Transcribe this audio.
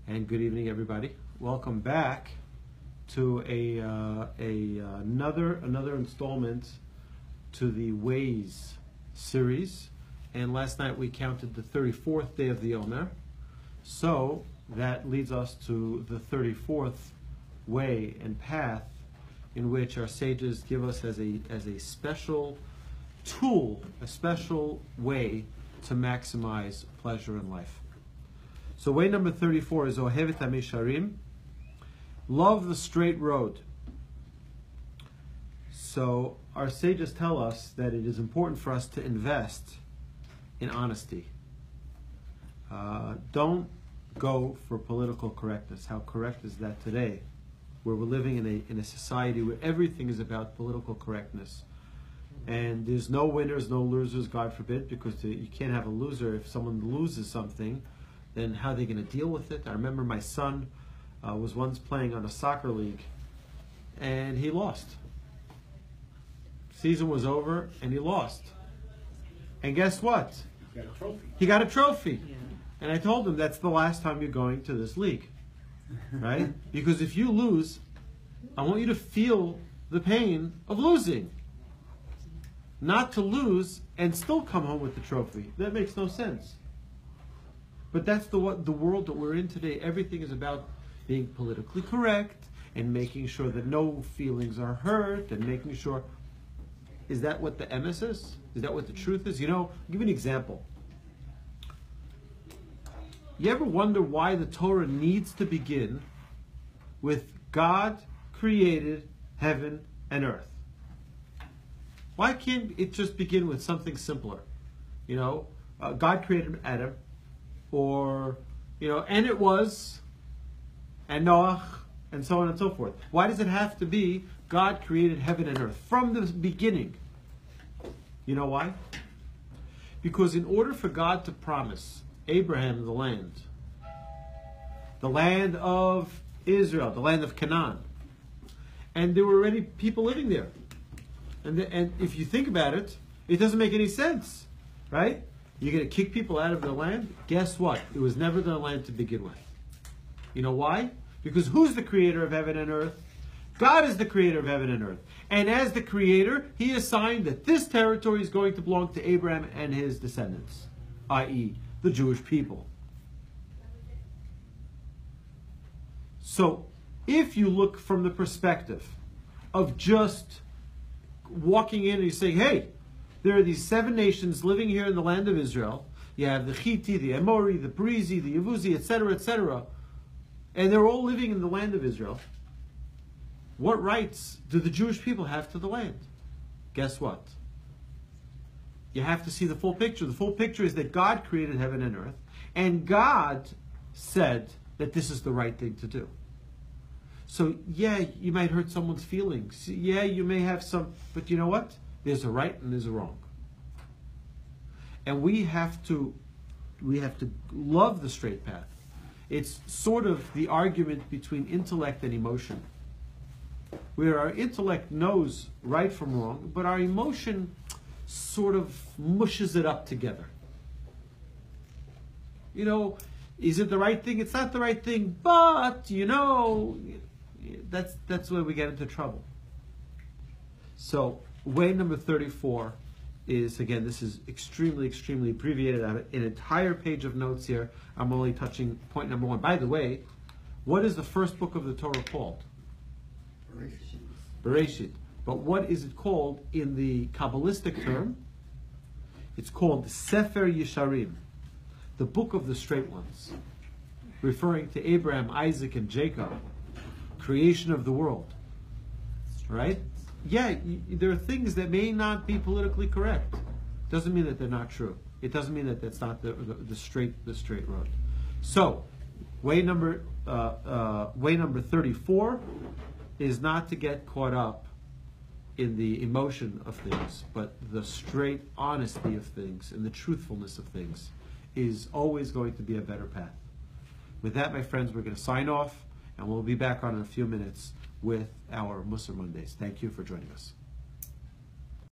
And good evening, everybody. Welcome back to another installment to the Ways series. And last night we counted the 34th day of the Omer. So that leads us to the 34th way and path in which our sages give us as a special tool, a special way to maximize pleasure in life. So way number 34 is Ohevet HaMesharim, love the straight road. So our sages tell us that it is important for us to invest in honesty. Don't go for political correctness. How correct is that today, where we're living in a society where everything is about political correctness? And there's no winners, no losers, God forbid, because you can't have a loser. If someone loses something, then how are they going to deal with it? I remember my son was once playing on a soccer league, and he lost. Season was over, and he lost. And guess what? He got a trophy. He got a trophy. Yeah. And I told him, that's the last time you're going to this league. Right? Because if you lose, I want you to feel the pain of losing. Not to lose and still come home with the trophy. That makes no sense. But that's the world that we're in today. Everything is about being politically correct and making sure that no feelings are hurt and making sure. Is that what the emes is? Is that what the truth is? You know, I'll give you an example. You ever wonder why the Torah needs to begin with God created heaven and earth? Why can't it just begin with something simpler? You know, God created Adam, or, you know, and it was, and Noach, and so on and so forth. Why does it have to be God created heaven and earth from the beginning? You know why? Because in order for God to promise Abraham the land of Israel, the land of Canaan, and there were already people living there. And if you think about it, it doesn't make any sense, right? You're going to kick people out of their land? Guess what? It was never their land to begin with. You know why? Because who's the creator of heaven and earth? God is the creator of heaven and earth. And as the creator, he assigned that this territory is going to belong to Abraham and his descendants, i.e., the Jewish people. So, if you look from the perspective of just walking in and you're saying, hey, there are these 7 nations living here in the land of Israel. You have the Chiti, the Amori, the Perizi, the Yevuzi, etc., and they're all living in the land of Israel. What rights do the Jewish people have to the land? Guess what? You have to see the full picture. The full picture is that God created heaven and earth, and God said that this is the right thing to do. So, yeah, you might hurt someone's feelings. Yeah, you may have some, but you know what? There's a right and there's a wrong. And we have to love the straight path. It's sort of the argument between intellect and emotion, where our intellect knows right from wrong, but our emotion sort of mushes it up together. You know, is it the right thing? It's not the right thing, but, you know, that's where we get into trouble. So, way number 34 is, again, this is extremely, extremely abbreviated. I have an entire page of notes here. I'm only touching point number 1. By the way, what is the first book of the Torah called? Bereshit. But what is it called in the Kabbalistic term? It's called Sefer Yesharim, the book of the straight ones, referring to Abraham, Isaac, and Jacob, creation of the world. Right? Yeah, there are things that may not be politically correct. Doesn't mean that they're not true. It doesn't mean that that's not the straight road. So, way number 34 is not to get caught up in the emotion of things, but the straight honesty of things and the truthfulness of things is always going to be a better path. With that, my friends, we're going to sign off, and we'll be back on in a few minutes with our Musar Mondays. Thank you for joining us.